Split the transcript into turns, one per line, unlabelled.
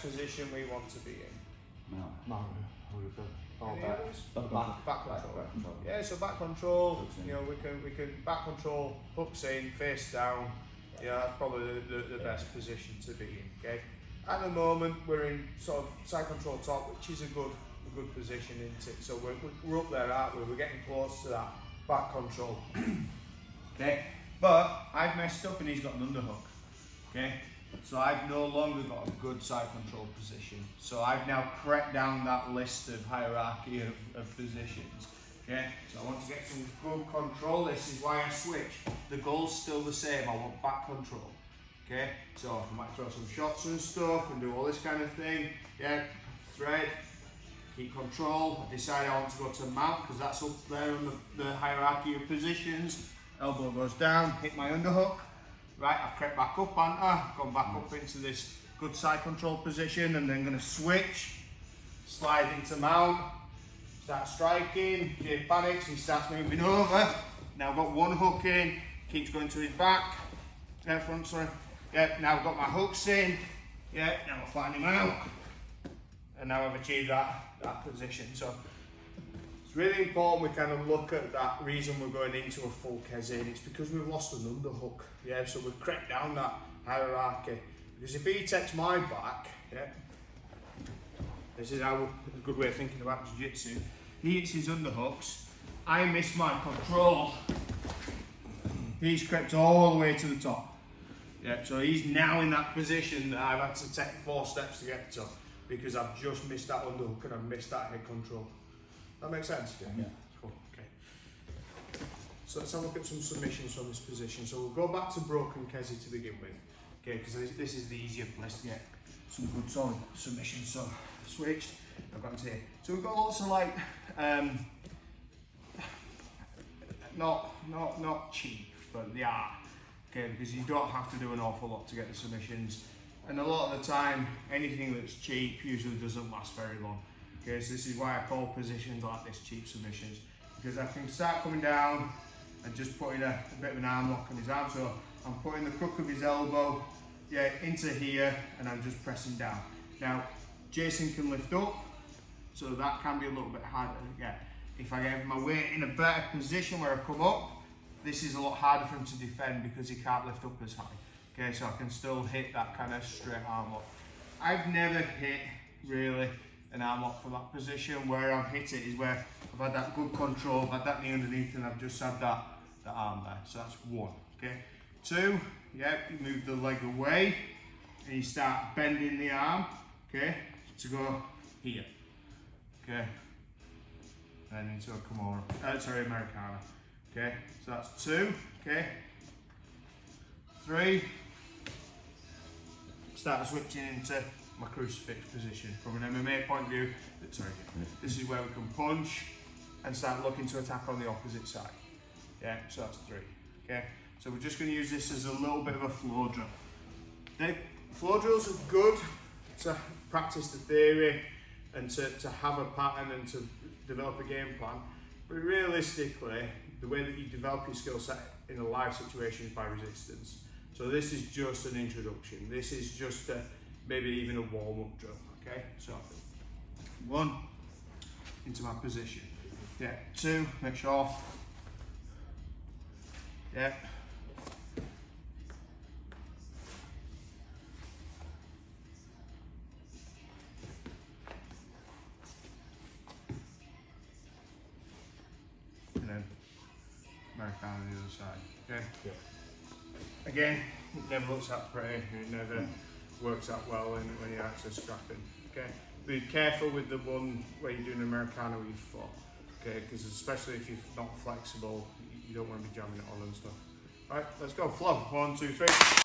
position we want to be in?
Mount.
Back control. Yeah, so back control. You know, we can back control, hooks in, face down. Yeah, that's probably the best position to be in. Okay. At the moment, we're in sort of side control top, which is a good position, isn't it? So we're up there, aren't we? We're getting close to that back control. Okay, but I've messed up and he's got an underhook. Okay, so I've no longer got a good side control position. So I've now crept down that list of hierarchy of positions. Okay, so I want to get some good control. This is why I switch. The goal's still the same. I want back control. Okay, so I might throw some shots and stuff and do all this kind of thing. Yeah, thread, keep control. I decide I want to go to mount because that's up there on the hierarchy of positions. Elbow goes down, hit my underhook. Right, I've crept back up, haven't I? Gone back up into this good side control position and then going to switch, slide into mount, start striking. Jay panics, he starts moving over. Now I've got one hook in, keeps going to his back, front, sorry. Yep, now I've got my hooks in. Yep, now I'll flatten him out. And now I've achieved that position. So it's really important we kind of look at that reason we're going into a full kezi, and it's because we've lost an underhook. Yeah, so we've crept down that hierarchy. Because if he takes my back, yeah, this is how a good way of thinking about jiu-jitsu. He hits his underhooks, I miss my control. He's crept all the way to the top. Yeah, so he's now in that position that I've had to take 4 steps to get to because I've just missed that underhook and I've missed that head control. That makes sense? Yeah. Cool. Okay. So let's have a look at some submissions from this position. So we'll go back to broken kezi to begin with. Okay, because this is the easier place to get some good solid submissions. So I've switched, I've got into here. So we've got lots of like, not cheap, but they are. Okay, because you don't have to do an awful lot to get the submissions, and a lot of the time anything that's cheap usually doesn't last very long. Okay, so this is why I call positions like this cheap submissions, because I can start coming down and just putting a bit of an arm lock on his arm. So I'm putting the crook of his elbow, yeah, into here, and I'm just pressing down. Now Jason can lift up, so that can be a little bit harder to get. If I get my weight in a better position where I come up, this is a lot harder for him to defend because he can't lift up as high. Okay, so I can still hit that kind of straight arm lock. I've never hit really an arm lock from that position. Where I've hit it is where I've had that good control, I've had that knee underneath, and I've just had that arm there. So that's 1. Okay, 2. Yeah, you move the leg away and you start bending the arm. Okay, to go here. Okay, and into a Kimura. Sorry, Americana. Okay, so that's 2, okay. 3, start switching into my crucifix position. From an MMA point of view, sorry, this is where we can punch and start looking to attack on the opposite side. Yeah, so that's 3, okay. So we're just going to use this as a little bit of a floor drill. The floor drills are good to practice the theory and to have a pattern and to develop a game plan, but realistically, the way that you develop your skill set in a live situation is by resistance. So this is just an introduction. This is just maybe even a warm-up drill, okay? So 1, into my position. Yeah, 2, make sure. Yeah. And then Americana on the other side, okay? Yeah. Again, it never looks that pretty, it never works out well when you're actually scrapping, okay? Be careful with the one where you're doing Americana with your foot, okay? Because especially if you're not flexible, you don't want to be jamming it on and stuff. All right, let's go, flow, 1, 2, 3.